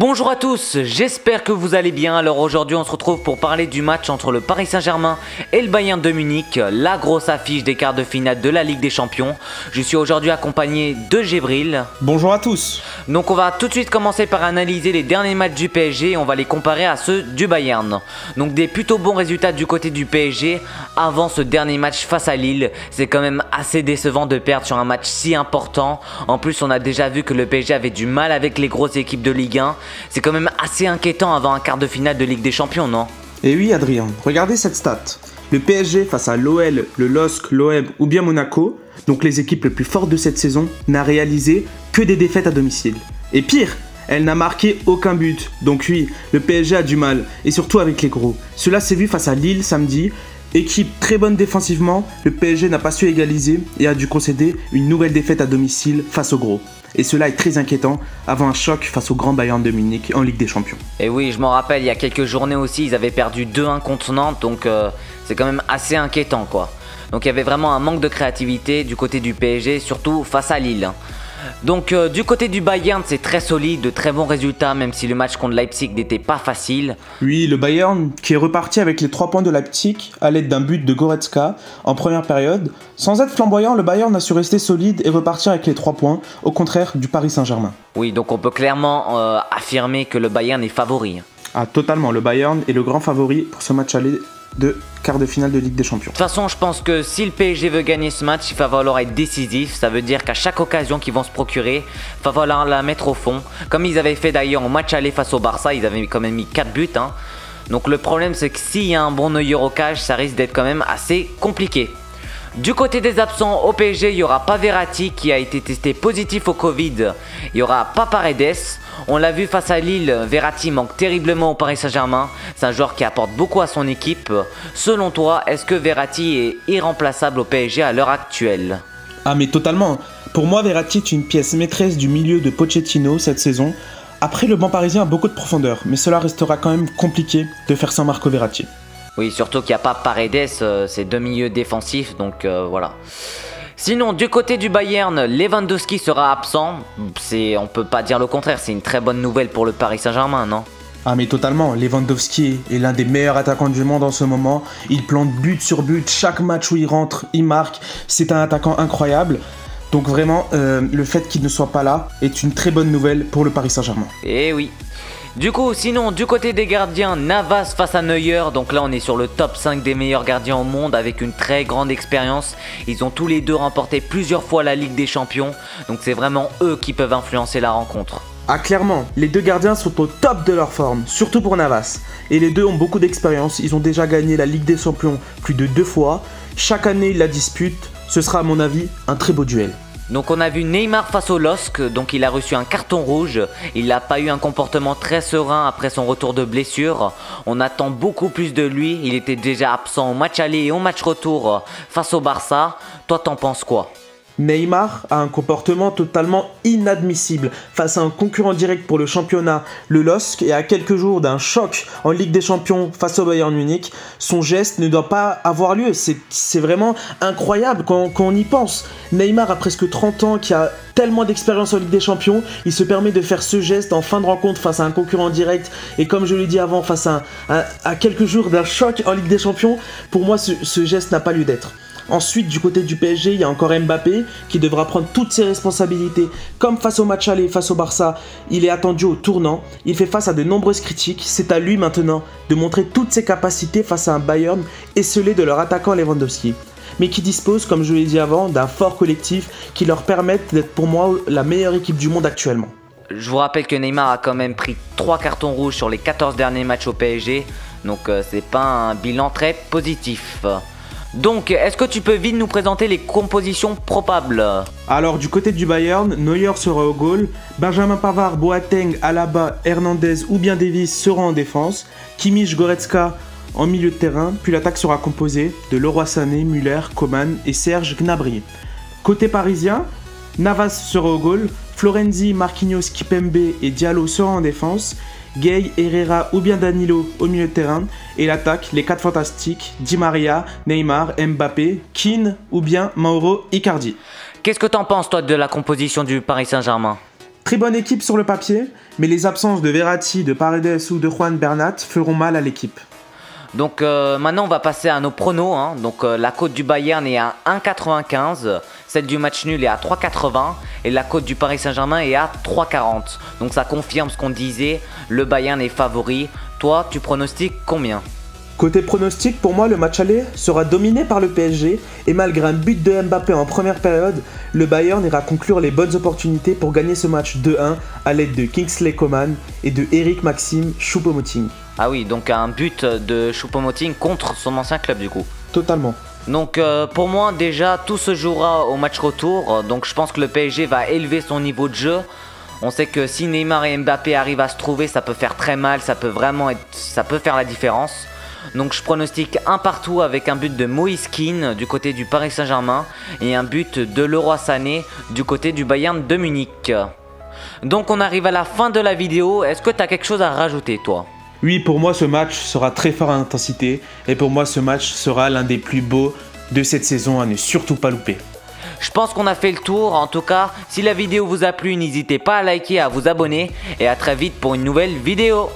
Bonjour à tous, j'espère que vous allez bien. Alors aujourd'hui on se retrouve pour parler du match entre le Paris Saint-Germain et le Bayern de Munich, la grosse affiche des quarts de finale de la Ligue des Champions. Je suis aujourd'hui accompagné de Gébril. Bonjour à tous. Donc on va tout de suite commencer par analyser les derniers matchs du PSG et on va les comparer à ceux du Bayern. Donc des plutôt bons résultats du côté du PSG avant ce dernier match face à Lille. C'est quand même assez décevant de perdre sur un match si important. En plus on a déjà vu que le PSG avait du mal avec les grosses équipes de Ligue 1. C'est quand même assez inquiétant avant un quart de finale de Ligue des Champions, non? Et oui Adrien, regardez cette stat. Le PSG face à l'OL, le LOSC, l'OM ou bien Monaco, donc les équipes les plus fortes de cette saison, n'a réalisé que des défaites à domicile. Et pire, elle n'a marqué aucun but. Donc oui, le PSG a du mal, et surtout avec les gros. Cela s'est vu face à Lille samedi. Équipe très bonne défensivement, le PSG n'a pas su égaliser et a dû concéder une nouvelle défaite à domicile face aux gros. Et cela est très inquiétant avant un choc face au grand Bayern de Munich en Ligue des Champions. Et oui, je m'en rappelle, il y a quelques journées aussi, ils avaient perdu 2-1 contre Nantes, donc c'est quand même assez inquiétant quoi. Donc il y avait vraiment un manque de créativité du côté du PSG, surtout face à Lille. Donc du côté du Bayern, c'est très solide, de très bons résultats, même si le match contre Leipzig n'était pas facile. Oui, le Bayern qui est reparti avec les 3 points de Leipzig à l'aide d'un but de Goretzka en première période. Sans être flamboyant, le Bayern a su rester solide et repartir avec les 3 points, au contraire du Paris Saint-Germain. Oui, donc on peut clairement affirmer que le Bayern est favori. Ah, totalement, le Bayern est le grand favori pour ce match aller de quart de finale de Ligue des Champions. De toute façon, je pense que si le PSG veut gagner ce match, il va falloir être décisif. Ça veut dire qu'à chaque occasion qu'ils vont se procurer, il va falloir la mettre au fond. Comme ils avaient fait d'ailleurs au match aller face au Barça, ils avaient quand même mis 4 buts. Donc le problème, c'est que s'il y a un bon Neuer au cage, ça risque d'être quand même assez compliqué. Du côté des absents au PSG, il n'y aura pas Verratti qui a été testé positif au Covid. Il n'y aura pas Paredes. On l'a vu face à Lille, Verratti manque terriblement au Paris Saint-Germain. C'est un joueur qui apporte beaucoup à son équipe. Selon toi, est-ce que Verratti est irremplaçable au PSG à l'heure actuelle? Ah mais totalement. Pour moi, Verratti est une pièce maîtresse du milieu de Pochettino cette saison. Après, le banc parisien a beaucoup de profondeur, mais cela restera quand même compliqué de faire sans Marco Verratti. Oui, surtout qu'il n'y a pas Paredes, c'est deux milieux défensifs, donc voilà. Sinon, du côté du Bayern, Lewandowski sera absent. On peut pas dire le contraire, c'est une très bonne nouvelle pour le Paris Saint-Germain, non? Ah mais totalement, Lewandowski est l'un des meilleurs attaquants du monde en ce moment. Il plante but sur but, chaque match où il rentre, il marque. C'est un attaquant incroyable. Donc vraiment, le fait qu'il ne soit pas là est une très bonne nouvelle pour le Paris Saint-Germain. Eh oui. Du coup, sinon, du côté des gardiens, Navas face à Neuer. Donc là, on est sur le top 5 des meilleurs gardiens au monde avec une très grande expérience. Ils ont tous les deux remporté plusieurs fois la Ligue des Champions. Donc c'est vraiment eux qui peuvent influencer la rencontre. Ah clairement, les deux gardiens sont au top de leur forme, surtout pour Navas. Et les deux ont beaucoup d'expérience, ils ont déjà gagné la Ligue des Champions plus de 2 fois. Chaque année, ils la disputent. Ce sera à mon avis un très beau duel. Donc on a vu Neymar face au LOSC, donc il a reçu un carton rouge. Il n'a pas eu un comportement très serein après son retour de blessure. On attend beaucoup plus de lui, il était déjà absent au match aller et au match retour face au Barça. Toi t'en penses quoi? Neymar a un comportement totalement inadmissible face à un concurrent direct pour le championnat, le LOSC, et à quelques jours d'un choc en Ligue des Champions face au Bayern Munich. Son geste ne doit pas avoir lieu, c'est vraiment incroyable quand on y pense. Neymar a presque 30 ans, qui a tellement d'expérience en Ligue des Champions, il se permet de faire ce geste en fin de rencontre face à un concurrent direct, et comme je l'ai dit avant, face à quelques jours d'un choc en Ligue des Champions. Pour moi, ce geste n'a pas lieu d'être. Ensuite, du côté du PSG, il y a encore Mbappé qui devra prendre toutes ses responsabilités. Comme face au match aller, face au Barça, il est attendu au tournant. Il fait face à de nombreuses critiques. C'est à lui maintenant de montrer toutes ses capacités face à un Bayern esseulé de leur attaquant Lewandowski, mais qui dispose, comme je l'ai dit avant, d'un fort collectif qui leur permettent d'être pour moi la meilleure équipe du monde actuellement. Je vous rappelle que Neymar a quand même pris 3 cartons rouges sur les 14 derniers matchs au PSG. Donc c'est pas un bilan très positif. Donc, est-ce que tu peux vite nous présenter les compositions probables? Alors, du côté du Bayern, Neuer sera au goal, Benjamin Pavard, Boateng, Alaba, Hernandez ou bien Davies seront en défense, Kimmich, Goretzka en milieu de terrain, puis l'attaque sera composée de Leroy Sané, Müller, Coman et Serge Gnabry. Côté parisien, Navas sera au goal, Florenzi, Marquinhos, Kipembe et Diallo seront en défense, Gueye, Herrera ou bien Danilo au milieu de terrain, et l'attaque, les 4 fantastiques, Di Maria, Neymar, Mbappé, Keane ou bien Mauro Icardi. Qu'est-ce que t'en penses toi de la composition du Paris Saint-Germain? Très bonne équipe sur le papier, mais les absences de Verratti, de Paredes ou de Juan Bernat feront mal à l'équipe. Donc maintenant on va passer à nos pronos, hein. Donc la cote du Bayern est à 1,95, celle du match nul est à 3,80 et la cote du Paris Saint-Germain est à 3,40. Donc ça confirme ce qu'on disait, le Bayern est favori. Toi tu pronostiques combien? Côté pronostic, pour moi le match aller sera dominé par le PSG et malgré un but de Mbappé en première période, le Bayern ira conclure les bonnes opportunités pour gagner ce match 2-1 à l'aide de Kingsley Coman et de Eric Maxime Choupo-Moting. Ah oui, donc un but de Choupo-Moting contre son ancien club du coup. Totalement. Donc pour moi déjà tout se jouera au match retour, donc je pense que le PSG va élever son niveau de jeu. On sait que si Neymar et Mbappé arrivent à se trouver, ça peut faire très mal, ça peut faire la différence. Donc je pronostique un partout avec un but de Moïse Kean du côté du Paris Saint-Germain et un but de Leroy Sané du côté du Bayern de Munich. Donc on arrive à la fin de la vidéo, est-ce que tu as quelque chose à rajouter toi? Oui, pour moi ce match sera très fort en intensité et pour moi ce match sera l'un des plus beaux de cette saison à ne surtout pas louper. Je pense qu'on a fait le tour, en tout cas si la vidéo vous a plu n'hésitez pas à liker et à vous abonner et à très vite pour une nouvelle vidéo.